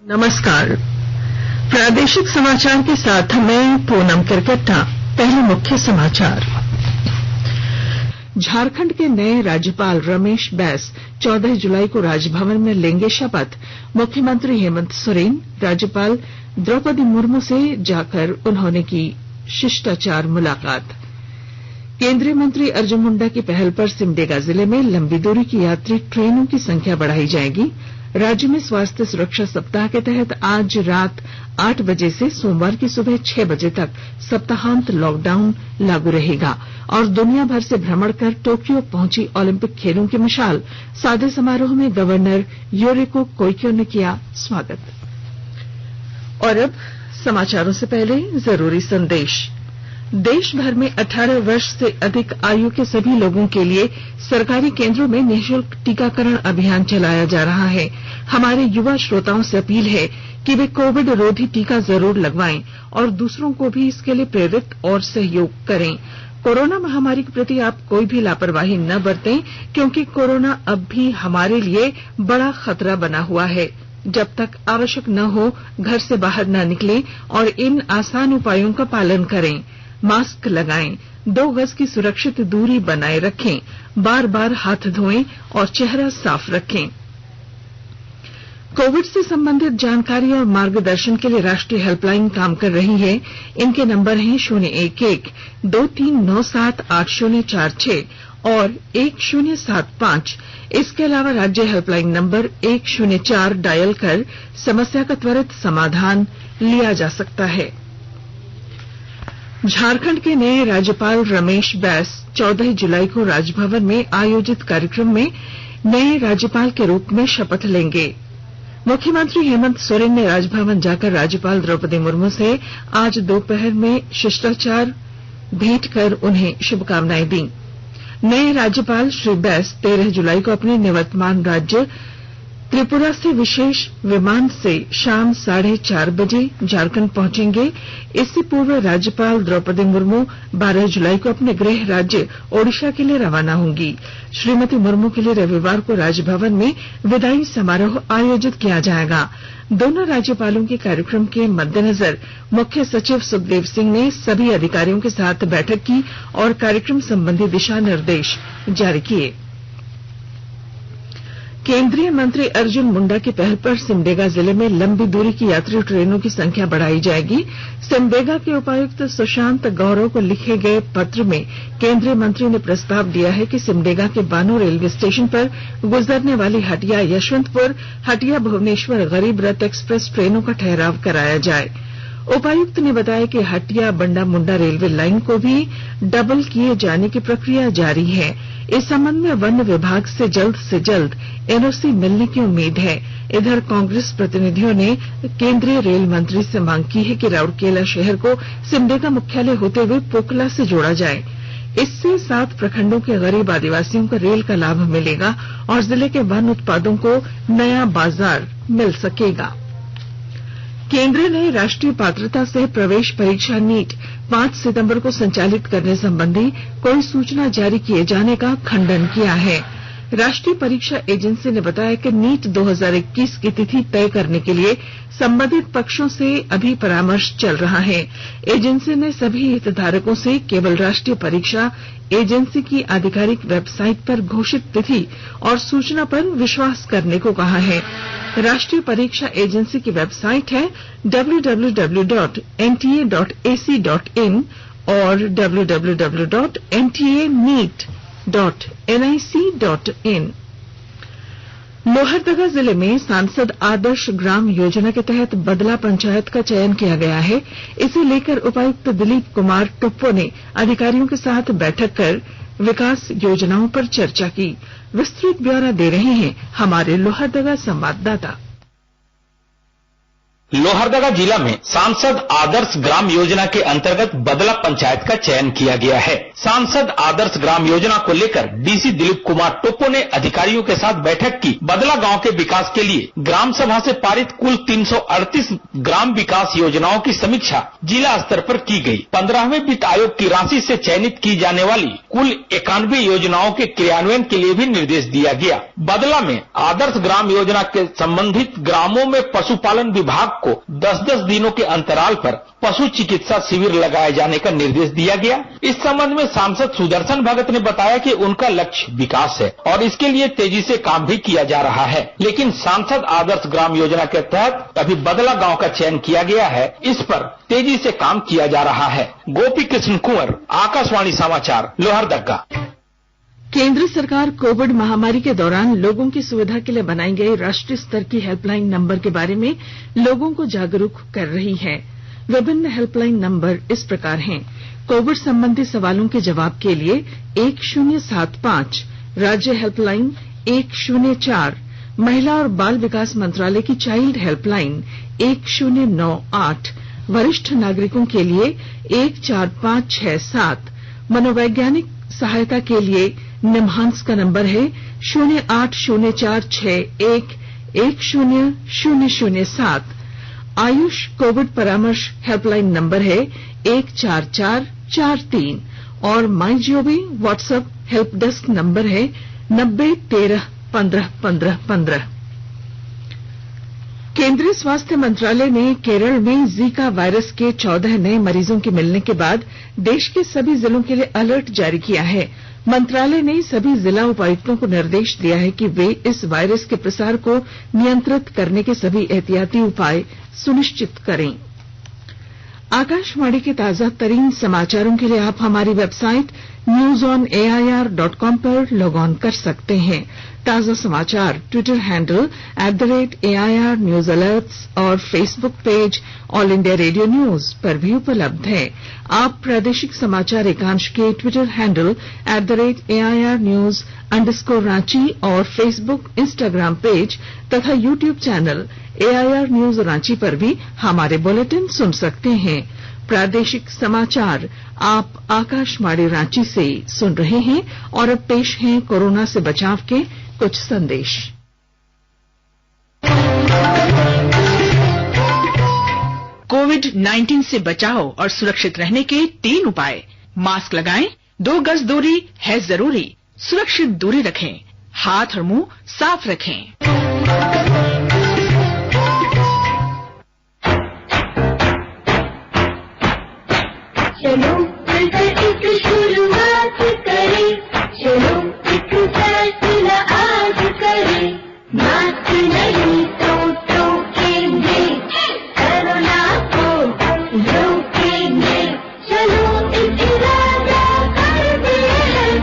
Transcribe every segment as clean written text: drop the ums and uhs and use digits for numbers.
नमस्कार। प्रादेशिक समाचार के साथ मैं पूनम किरकेट्टा। पहले मुख्य समाचार। झारखंड के नए राज्यपाल रमेश बैस 14 जुलाई को राजभवन में लेंगे शपथ। मुख्यमंत्री हेमंत सोरेन राज्यपाल द्रौपदी मुर्मू से जाकर उन्होंने की शिष्टाचार मुलाकात। केंद्रीय मंत्री अर्जुन मुंडा की पहल पर सिमडेगा जिले में लंबी दूरी की यात्री ट्रेनों की संख्या बढ़ाई जाएगी। राज्य में स्वास्थ्य सुरक्षा सप्ताह के तहत आज रात 8 बजे से सोमवार की सुबह 6 बजे तक सप्ताहांत लॉकडाउन लागू रहेगा। और दुनिया भर से भ्रमण कर टोक्यो पहुंची ओलंपिक खेलों की मशाल। सादे समारोह में गवर्नर योरिको कोइको ने किया स्वागत। और अब समाचारों से पहले जरूरी संदेश। देश भर में 18 वर्ष से अधिक आयु के सभी लोगों के लिए सरकारी केंद्रों में निःशुल्क टीकाकरण अभियान चलाया जा रहा है। हमारे युवा श्रोताओं से अपील है कि वे कोविड रोधी टीका जरूर लगवाएं और दूसरों को भी इसके लिए प्रेरित और सहयोग करें। कोरोना महामारी के प्रति आप कोई भी लापरवाही न बरतें, क्योंकि कोरोना अब भी हमारे लिए बड़ा खतरा बना हुआ है। जब तक आवश्यक न हो घर से बाहर न निकलें और इन आसान उपायों का पालन करें। मास्क लगाएं, 2 गज की सुरक्षित दूरी बनाए रखें, बार बार हाथ धोएं और चेहरा साफ रखें। कोविड से संबंधित जानकारी और मार्गदर्शन के लिए राष्ट्रीय हेल्पलाइन काम कर रही है। इनके नंबर हैं 011-2397-8046 और 1075। इसके अलावा राज्य हेल्पलाइन नंबर 104 डायल कर समस्या का त्वरित समाधान लिया जा सकता है। झारखंड के नए राज्यपाल रमेश बैस 14 जुलाई को राजभवन में आयोजित कार्यक्रम में नए राज्यपाल के रूप में शपथ लेंगे। मुख्यमंत्री हेमंत सोरेन ने राजभवन जाकर राज्यपाल द्रौपदी मुर्मू से आज दोपहर में शिष्टाचार भेंट कर उन्हें शुभकामनाएं दी। नए राज्यपाल श्री बैस 13 जुलाई को अपने निवर्तमान राज्य त्रिपुरा से विशेष विमान से शाम 4:30 बजे झारखंड पहुंचेंगे। इससे पूर्व राज्यपाल द्रौपदी मुर्मू 12 जुलाई को अपने गृह राज्य ओडिशा के लिए रवाना होंगी। श्रीमती मुर्मू के लिए रविवार को राजभवन में विदाई समारोह आयोजित किया जाएगा। दोनों राज्यपालों के कार्यक्रम के मद्देनजर मुख्य सचिव सुखदेव सिंह ने सभी अधिकारियों के साथ बैठक की और कार्यक्रम संबंधी दिशा निर्देश जारी किए। केंद्रीय मंत्री अर्जुन मुंडा की पहल पर सिमडेगा जिले में लंबी दूरी की यात्री ट्रेनों की संख्या बढ़ाई जाएगी। सिमडेगा के उपायुक्त सुशांत गौरव को लिखे गए पत्र में केंद्रीय मंत्री ने प्रस्ताव दिया है कि सिमडेगा के बानो रेलवे स्टेशन पर गुजरने वाली हटिया यशवंतपुर हटिया भुवनेश्वर गरीब रथ एक्सप्रेस ट्रेनों का ठहराव कराया जाए। उपायुक्त ने बताया कि हटिया बंडा मुंडा रेलवे लाइन को भी डबल किए जाने की प्रक्रिया जारी है। इस संबंध में वन विभाग से जल्द एनओसी मिलने की उम्मीद है। इधर कांग्रेस प्रतिनिधियों ने केंद्रीय रेल मंत्री से मांग की है कि राउरकेला शहर को सिमडेगा मुख्यालय होते हुए पोकला से जोड़ा जाए। इससे 7 प्रखंडों के गरीब आदिवासियों को रेल का लाभ मिलेगा और जिले के वन उत्पादों को नया बाजार मिल सकेगा। केंद्र ने राष्ट्रीय पात्रता सह प्रवेश परीक्षा नीट 5 सितंबर को संचालित करने संबंधी कोई सूचना जारी किए जाने का खंडन किया है। राष्ट्रीय परीक्षा एजेंसी ने बताया कि नीट 2021 की तिथि तय करने के लिए संबंधित पक्षों से अभी परामर्श चल रहा है। एजेंसी ने सभी हितधारकों से केवल राष्ट्रीय परीक्षा एजेंसी की आधिकारिक वेबसाइट पर घोषित तिथि और सूचना पर विश्वास करने को कहा है। राष्ट्रीय परीक्षा एजेंसी की वेबसाइट है www.nta.ac.in और www.ntaneet.nic.in। लोहरदगा जिले में सांसद आदर्श ग्राम योजना के तहत बदला पंचायत का चयन किया गया है। इसे लेकर उपायुक्त दिलीप कुमार टोप्पो ने अधिकारियों के साथ बैठक कर विकास योजनाओं पर चर्चा की। विस्तृत ब्यौरा दे रहे हैं हमारे लोहरदगा संवाददाता। लोहरदगा जिला में सांसद आदर्श ग्राम योजना के अंतर्गत बदला पंचायत का चयन किया गया है। सांसद आदर्श ग्राम योजना को लेकर डीसी दिलीप कुमार टोप्पो ने अधिकारियों के साथ बैठक की। बदला गांव के विकास के लिए ग्राम सभा से पारित कुल 338 ग्राम विकास योजनाओं की समीक्षा जिला स्तर पर की गई। 15वें वित्त आयोग की राशि से चयनित की जाने वाली कुल 91 योजनाओं के क्रियान्वयन के लिए भी निर्देश दिया गया। बदला में आदर्श ग्राम योजना के संबंधित ग्रामों में पशुपालन विभाग को 10-10 दिनों के अंतराल पर पशु चिकित्सा शिविर लगाए जाने का निर्देश दिया गया। इस संबंध में सांसद सुदर्शन भगत ने बताया कि उनका लक्ष्य विकास है और इसके लिए तेजी से काम भी किया जा रहा है, लेकिन सांसद आदर्श ग्राम योजना के तहत अभी बदला गांव का चयन किया गया है, इस पर तेजी से काम किया जा रहा है। गोपी कृष्ण कुंवर, आकाशवाणी समाचार, लोहरदगा। केंद्र सरकार कोविड महामारी के दौरान लोगों की सुविधा के लिए बनाई गई राष्ट्रीय स्तर की हेल्पलाइन नंबर के बारे में लोगों को जागरूक कर रही है। विभिन्न हेल्पलाइन नंबर इस प्रकार हैं: कोविड संबंधी सवालों के जवाब के लिए 1075, राज्य हेल्पलाइन 104, महिला और बाल विकास मंत्रालय की चाइल्ड हेल्पलाइन 1098, वरिष्ठ नागरिकों के लिए 14567, मनोवैज्ञानिक सहायता के लिए निम्हांस का नंबर है 0804611007, आयुष कोविड परामर्श हेल्पलाइन नंबर है 14443 और MyGov WhatsApp help desk number है 9013151515। केंद्रीय स्वास्थ्य मंत्रालय ने केरल में जीका वायरस के 14 नए मरीजों के मिलने के बाद देश के सभी जिलों के लिए अलर्ट जारी किया है। मंत्रालय ने सभी जिला उपायुक्तों को निर्देश दिया है कि वे इस वायरस के प्रसार को नियंत्रित करने के सभी एहतियाती उपाय सुनिश्चित करें। आकाशवाणी के ताजा तरीन समाचारों के लिए आप हमारी वेबसाइट newsonair.com पर लॉग ऑन कर सकते हैं। ताजा समाचार Twitter handle @AIR news alerts और Facebook page all India radio news पर भी उपलब्ध है। आप प्रादेशिक समाचार एकांश के ट्विटर हैंडल @AIR न्यूज _ और फेसबुक इंस्टाग्राम पेज तथा YouTube channel AIR news Ranchi पर भी हमारे बुलेटिन सुन सकते हैं। प्रादेशिक समाचार आप आकाशवाणी रांची से सुन रहे हैं और अब पेश हैं कोरोना से बचाव के कुछ संदेश। कोविड-19 से बचाव और सुरक्षित रहने के 3 उपाय। मास्क लगाएं, 2 गज दूरी है जरूरी, सुरक्षित दूरी रखें, हाथ और मुंह साफ रखें। चलो मिलकर एक शुरुआत करें, चलो एक फैसला आज करें, मास्क नहीं तो टोकेंगे, कोरोना को रोकेंगे, चलो एक इरादा करते हैं,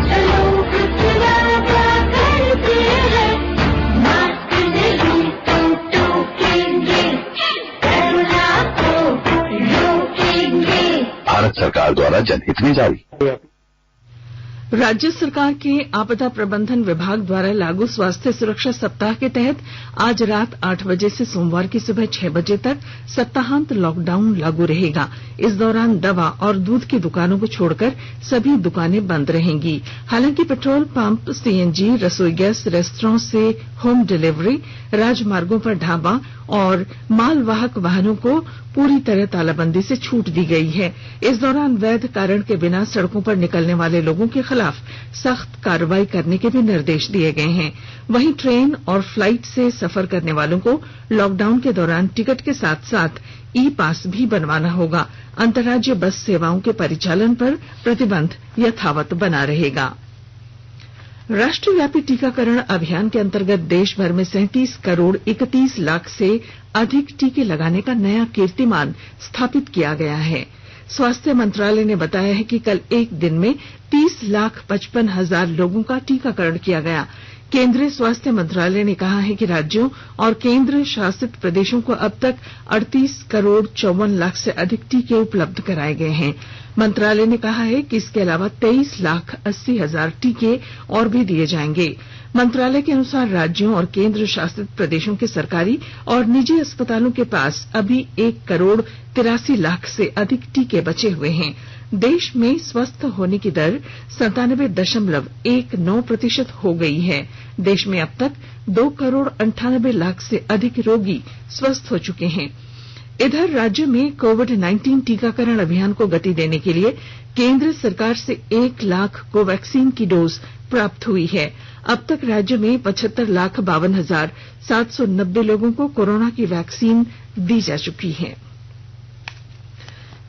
चलो एक इरादा करते हैं, मास्क नहीं तो टोकेंगे, कोरोना को रोकेंगे। भारत सरकार द्वारा जनहित में जारी। राज्य सरकार के आपदा प्रबंधन विभाग द्वारा लागू स्वास्थ्य सुरक्षा सप्ताह के तहत आज रात 8 बजे से सोमवार की सुबह 6 बजे तक सप्ताहांत लॉकडाउन लागू रहेगा। इस दौरान दवा और दूध की दुकानों को छोड़कर सभी दुकानें बंद रहेंगी। हालांकि पेट्रोल पंप, सीएनजी, रसोई गैस, रेस्टोरेंट से होम डिलीवरी, राजमार्गों पर ढाबा और मालवाहक वाहनों को पूरी तरह तालाबंदी से छूट दी गई है। इस दौरान वैध कारण के बिना सड़कों पर निकलने वाले लोगों के खिलाफ सख्त कार्रवाई करने के भी निर्देश दिए गए हैं। वहीं ट्रेन और फ्लाइट से सफर करने वालों को लॉकडाउन के दौरान टिकट के साथ साथ ई पास भी बनवाना होगा। अंतर्राज्यीय बस सेवाओं के परिचालन पर प्रतिबंध यथावत बना रहेगा। राष्ट्रव्यापी टीकाकरण अभियान के अंतर्गत देश भर में 37 करोड़ 31 लाख से अधिक टीके लगाने का नया कीर्तिमान स्थापित किया गया है। स्वास्थ्य मंत्रालय ने बताया है कि कल एक दिन में 30,55,000 लोगों का टीकाकरण किया गया। केंद्रीय स्वास्थ्य मंत्रालय ने कहा है कि राज्यों और केंद्र शासित प्रदेशों को अब तक 38 करोड़ 54 लाख से अधिक टीके उपलब्ध कराए गए हैं। मंत्रालय ने कहा है कि इसके अलावा 23,80,000 टीके और भी दिए जाएंगे। मंत्रालय के अनुसार राज्यों और केंद्र शासित प्रदेशों के सरकारी और निजी अस्पतालों के पास अभी 1,83,00,000 से अधिक टीके बचे हुए हैं। देश में स्वस्थ होने की दर 97.19% हो गई है। देश में अब तक 2,98,00,000 से अधिक रोगी स्वस्थ हो चुके हैं। इधर राज्य में कोविड-19 टीकाकरण अभियान को गति देने के लिए केंद्र सरकार से 1 लाख कोवैक्सीन की डोज प्राप्त हुई है। अब तक राज्य में 75,52,790 लोगों को कोरोना की वैक्सीन दी जा चुकी है।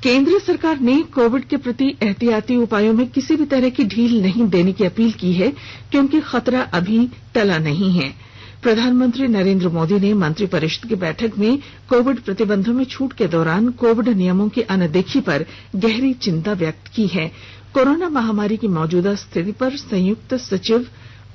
केंद्र सरकार ने कोविड के प्रति एहतियाती उपायों में किसी भी तरह की ढील नहीं देने की अपील की है, क्योंकि खतरा अभी टला नहीं है। प्रधानमंत्री नरेंद्र मोदी ने मंत्रिपरिषद की बैठक में कोविड प्रतिबंधों में छूट के दौरान कोविड नियमों की अनदेखी पर गहरी चिंता व्यक्त की है। कोरोना महामारी की मौजूदा स्थिति पर संयुक्त सचिव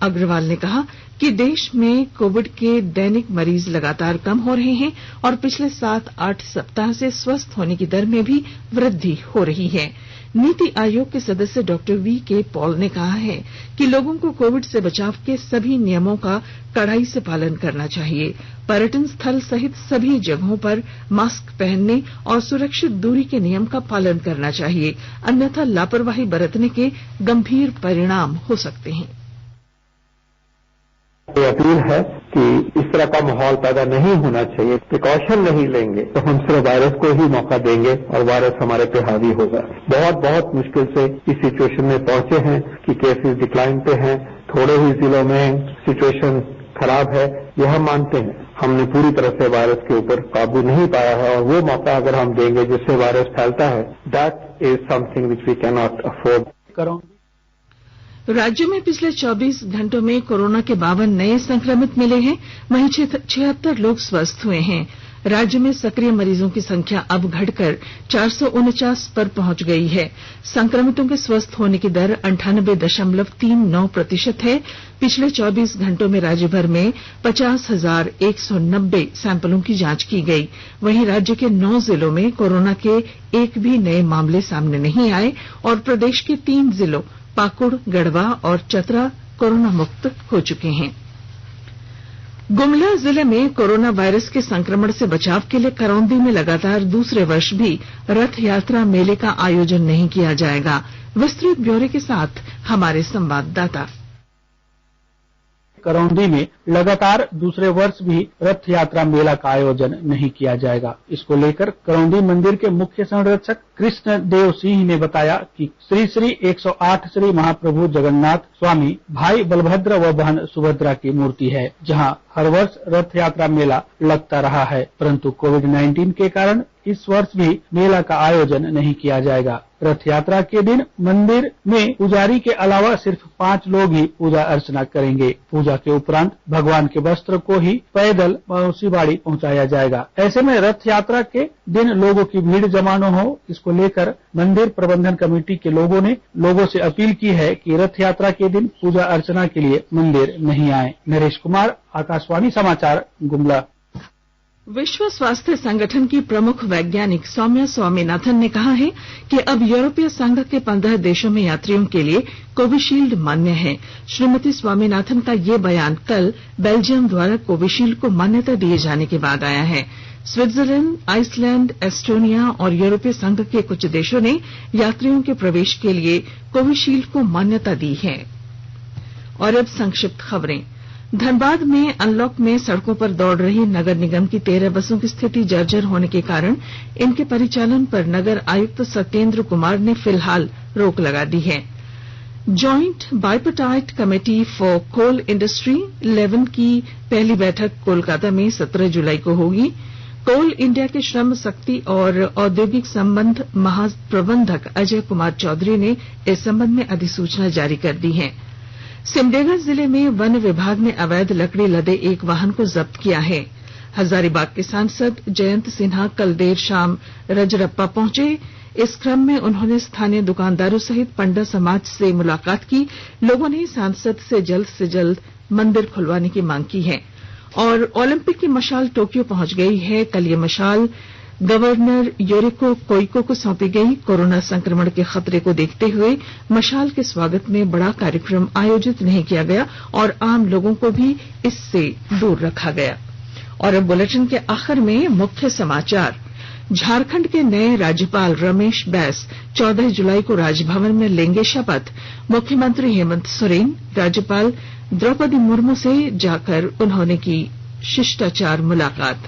अग्रवाल ने कहा कि देश में कोविड के दैनिक मरीज लगातार कम हो रहे हैं और पिछले 7-8 सप्ताह से स्वस्थ होने की दर में भी वृद्धि हो रही है। नीति आयोग के सदस्य डॉक्टर वी.के. पॉल ने कहा है कि लोगों को कोविड से बचाव के सभी नियमों का कड़ाई से पालन करना चाहिए। पर्यटन स्थल सहित सभी जगहों पर मास्क पहनने और सुरक्षित दूरी के नियम का पालन करना चाहिए, अन्यथा लापरवाही बरतने के गंभीर परिणाम हो सकते हैं। ये अपील है कि इस तरह का माहौल पैदा नहीं होना चाहिए। प्रिकॉशन नहीं लेंगे तो हम सिर्फ वायरस को ही मौका देंगे और वायरस हमारे पे हावी होगा। बहुत मुश्किल से इस सिचुएशन में पहुंचे हैं कि केसेस डिक्लाइन पे हैं। थोड़े ही जिलों में सिचुएशन खराब है, यह हम मानते हैं। हमने पूरी तरह से वायरस के ऊपर काबू नहीं पाया है और वो मौका अगर हम देंगे जिससे वायरस फैलता है, that is something which we can not afford. राज्य में पिछले 24 घंटों में कोरोना के 52 नए संक्रमित मिले हैं, वहीं 76 लोग स्वस्थ हुए हैं। राज्य में सक्रिय मरीजों की संख्या अब घटकर 449 पर पहुंच गई है। संक्रमितों के स्वस्थ होने की दर 98.39% है। पिछले 24 घंटों में राज्य भर में 50,190 सैंपलों की जांच की गई। वहीं राज्य के 9 जिलों में कोरोना के एक भी नए मामले सामने नहीं आए और प्रदेश के 3 जिलों पाकुड़, गढ़वा और चतरा कोरोना मुक्त हो चुके हैं। गुमला जिले में कोरोना वायरस के संक्रमण से बचाव के लिए करौंदी में लगातार दूसरे वर्ष भी रथ यात्रा मेले का आयोजन नहीं किया जाएगा। विस्तृत ब्यौरे के साथ हमारे संवाददाता। करौंदी में लगातार दूसरे वर्ष भी रथ यात्रा मेला का आयोजन नहीं किया जाएगा। इसको लेकर करौंदी मंदिर के मुख्य संरक्षक कृष्ण देव सिंह ने बताया कि श्री 108 श्री महाप्रभु जगन्नाथ स्वामी भाई बलभद्र व बहन सुभद्रा की मूर्ति है, जहां हर वर्ष रथ यात्रा मेला लगता रहा है, परंतु कोविड-19 के कारण इस वर्ष भी मेला का आयोजन नहीं किया जाएगा। रथ यात्रा के दिन मंदिर में पुजारी के अलावा सिर्फ 5 लोग ही पूजा अर्चना करेंगे। पूजा के उपरांत भगवान के वस्त्र को ही पैदल मौसीबाड़ी पहुंचाया जाएगा। ऐसे में रथ यात्रा के दिन लोगों की भीड़ जमा न हो, इसको लेकर मंदिर प्रबंधन कमेटी के लोगों ने लोगों से अपील की है कि रथ यात्रा के दिन पूजा अर्चना के लिए मंदिर नहीं आए। नरेश कुमार, आकाशवाणी समाचार, गुमला। विश्व स्वास्थ्य संगठन की प्रमुख वैज्ञानिक सौम्या स्वामीनाथन ने कहा है कि अब यूरोपीय संघ के 15 देशों में यात्रियों के लिए कोविशील्ड मान्य है। श्रीमती स्वामीनाथन का ये बयान कल बेल्जियम द्वारा कोविशील्ड को मान्यता दिए जाने के बाद आया है। स्विट्जरलैंड, आइसलैंड, एस्टोनिया और यूरोपीय संघ के कुछ देशों ने यात्रियों के प्रवेश के लिए कोविशील्ड को मान्यता दी है। और अब संक्षिप्त खबरें। धनबाद में अनलॉक में सड़कों पर दौड़ रही नगर निगम की 13 बसों की स्थिति जर्जर होने के कारण इनके परिचालन पर नगर आयुक्त सत्येंद्र कुमार ने फिलहाल रोक लगा दी है। Joint bipartite committee for coal industry 11 की पहली बैठक कोलकाता में 17 जुलाई को होगी। कोल इंडिया के श्रम शक्ति और औद्योगिक संबंध महाप्रबंधक अजय कुमार चौधरी ने इस संबंध में अधिसूचना जारी कर दी है। सिमडेगा जिले में वन विभाग ने अवैध लकड़ी लदे एक वाहन को जब्त किया है। हजारीबाग के सांसद जयंत सिन्हा कल देर शाम रजरप्पा पहुंचे। इस क्रम में उन्होंने स्थानीय दुकानदारों सहित पंडा समाज से मुलाकात की। लोगों ने सांसद से जल्द मंदिर खुलवाने की मांग की है। और ओलंपिक की मशाल टोक्यो पहुंच गई है। कल ये मशाल गवर्नर योरिको कोइको को सौंपी गई। कोरोना संक्रमण के खतरे को देखते हुए मशाल के स्वागत में बड़ा कार्यक्रम आयोजित नहीं किया गया और आम लोगों को भी इससे दूर रखा गया। और अब बुलेटिन के आखिर में मुख्य समाचार। झारखंड के नए राज्यपाल रमेश बैस 14 जुलाई को राजभवन में लेंगे शपथ। मुख्यमंत्री हेमंत सोरेन राज्यपाल द्रौपदी मुर्मू से जाकर उन्होंने की शिष्टाचार मुलाकात।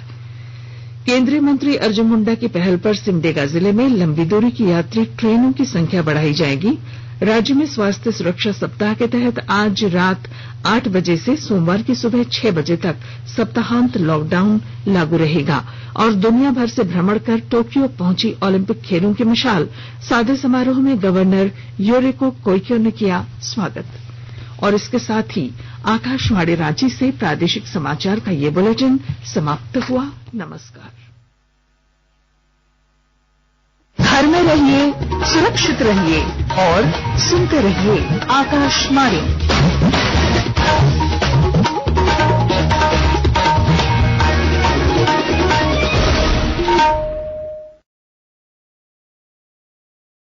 केंद्रीय मंत्री अर्जुन मुंडा की पहल पर सिमडेगा जिले में लंबी दूरी की यात्री ट्रेनों की संख्या बढ़ाई जाएगी। राज्य में स्वास्थ्य सुरक्षा सप्ताह के तहत आज रात 8 बजे से सोमवार की सुबह 6 बजे तक सप्ताहांत लॉकडाउन लागू रहेगा। और दुनिया भर से भ्रमण कर टोक्यो पहुंची ओलंपिक खेलों की मशाल। सादे समारोह में गवर्नर योरिको कोइको ने किया स्वागत। और इसके साथ ही आकाशवाणी रांची से प्रादेशिक समाचार का ये बुलेटिन समाप्त हुआ। नमस्कार। घर में रहिए, सुरक्षित रहिए और सुनते रहिए आकाशवाणी।